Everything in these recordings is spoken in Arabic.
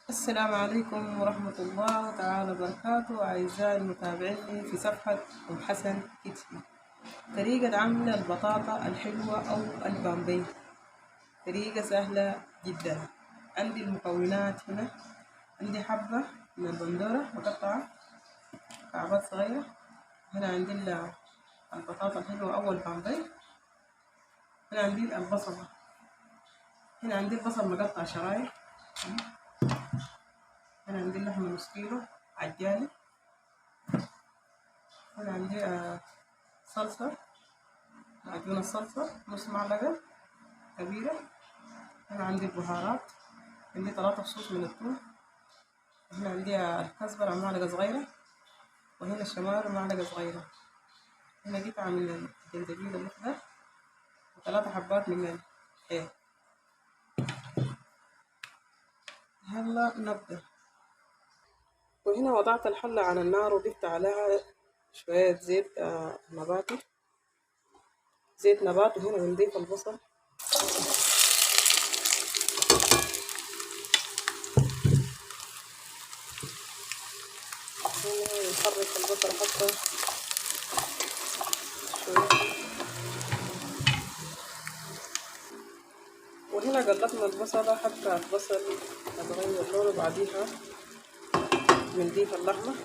السلام عليكم ورحمة الله تعالى وبركاته أعزائي المتابعين في صفحة أم حسن كيتشن. طريقة عمل البطاطا الحلوة أو البامبي طريقة سهلة جدا. عندي المكونات هنا، عندي حبة من البندورة مقطعة مكعبات صغيرة. هنا عندي البطاطا الحلوة أو البامبي. هنا عندي البصلة، هنا عندي البصل مقطع شرايح. هنا عندي اللحمة نص كيلو عجالة. هنا عندي صلصة، معجون الصلصة نص معلقة كبيرة. هنا عندي البهارات، عندي 3 فصوص من الثوم. هنا عندي الكزبرة معلقة صغيرة، وهنا الشمار معلقة صغيرة. هنا قطعة من الجنزبيل الأخضر و3 حبات من الحيل. هلا نبدأ. وهنا وضعت الحلة على النار وضفت عليها شوية زيت نباتي، زيت نبات. وهنا بنضيف البصل، هنا نحرك البصل حتى شوية. وهنا قلبنا البصلة حتى البصل يتغير لونه. بعديها بنضيف اللحمة،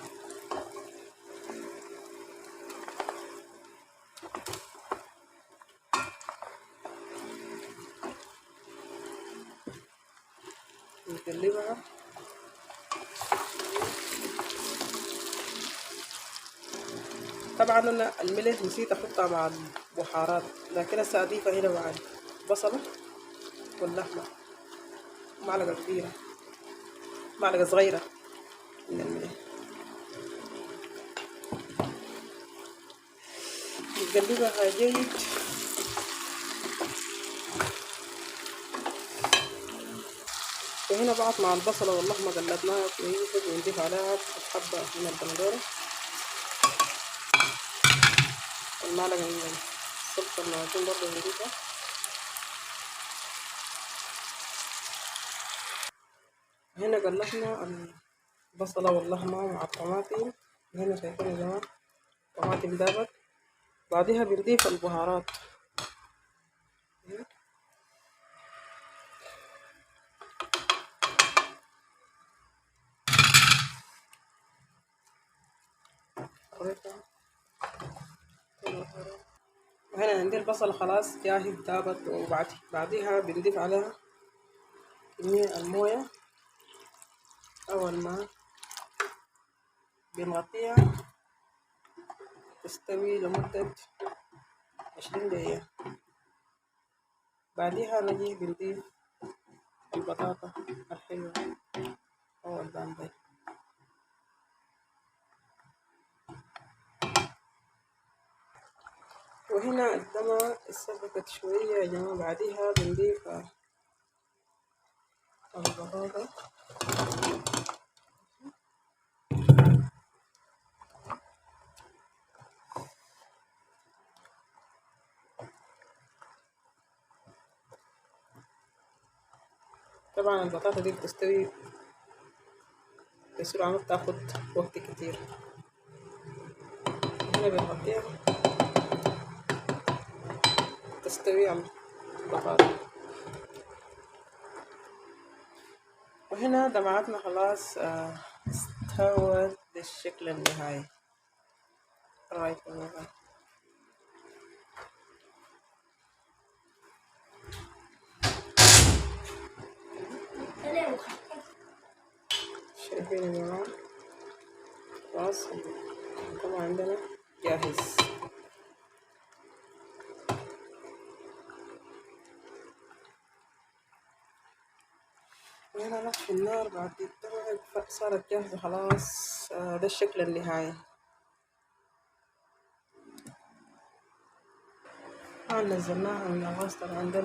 نقلبها. طبعا انا الملح نسيت احطها مع البهارات، لكن هسه اضيفها هنا مع البصلة واللحمة. معلقة كبيرة، معلقة صغيرة من الملح. نقلبها جيد. وهنا بعد مع البصلة واللحمة قلبناها كويس، ونضيف عليها حبة من البندورة، المعلقة من الصلصة المعجون برضه نضيفها. هنا قلبنا البصلة واللحمة مع الطماطم. هنا شايفين يا جماعة الطماطم دابت. بعدها بنضيف البهارات. وهنا عندي البصل خلاص جاهز دابت. وبعديها بنضيف عليها كمية الموية. أول ما بنغطيها تستوي لمدة 20 دقيقة. بعديها نجي بنضيف البطاطا الحلوة أو البامبي. وهنا قدامها اتسبكت شوية يا جماعة. بعديها بنضيف البطاطا. طبعا البطاطا دي بتستوي بسرعة، ما بتاخد وقت كتير. هنا بنغطيها تستوي البطاطا. وهنا دمعتنا خلاص استوت للشكل النهائي. رايكم والله. شايفين يا جماعة خلاص طبعا عندنا جاهز. وهنا نطفي النار. بعد الدمع صارت جاهزة خلاص. ده الشكل النهائي. نزلناها من الغاز. طبعا ده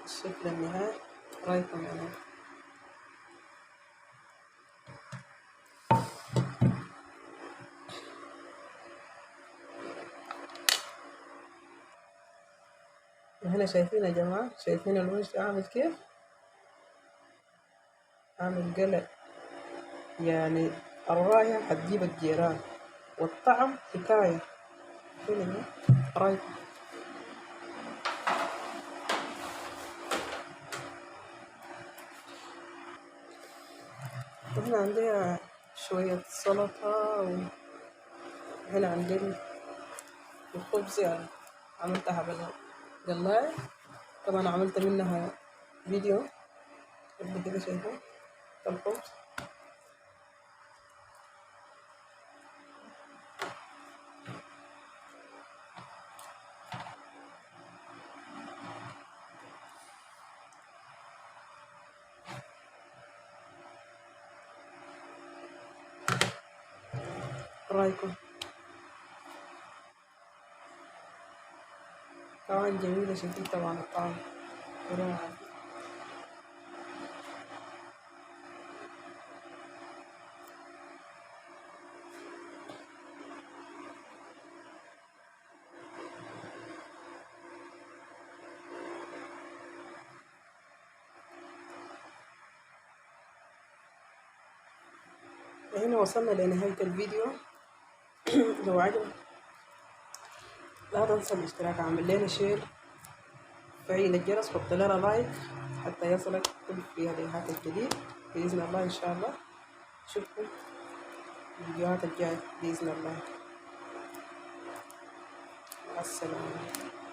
الشكل النهائي. رايكم يعني. وهنا شايفين يا جماعة، شايفين الوش عامل كيف. عامل قلق. يعني الراية هتجيب الجيران والطعم حكاية. شنو ده؟ رايكم؟ احنا عندنا شوية سلطة وهنا عندنا الخبز يعني عملتها بالقلاية. طبعا عملت منها فيديو قبل كده شايفه الخبز. رايكم؟ طبعا جميلة شديد طبعا الطعم وروعة. هنا وصلنا لنهاية الفيديو. لو عجبك لا تنسى الاشتراك، اعمل لنا شير، فعيل الجرس، حط لنا لايك حتى يصلك كل فيديوهات الجديد بإذن الله. إن شاء الله أشوفكم الفيديوهات الجاية بإذن الله. مع السلامة.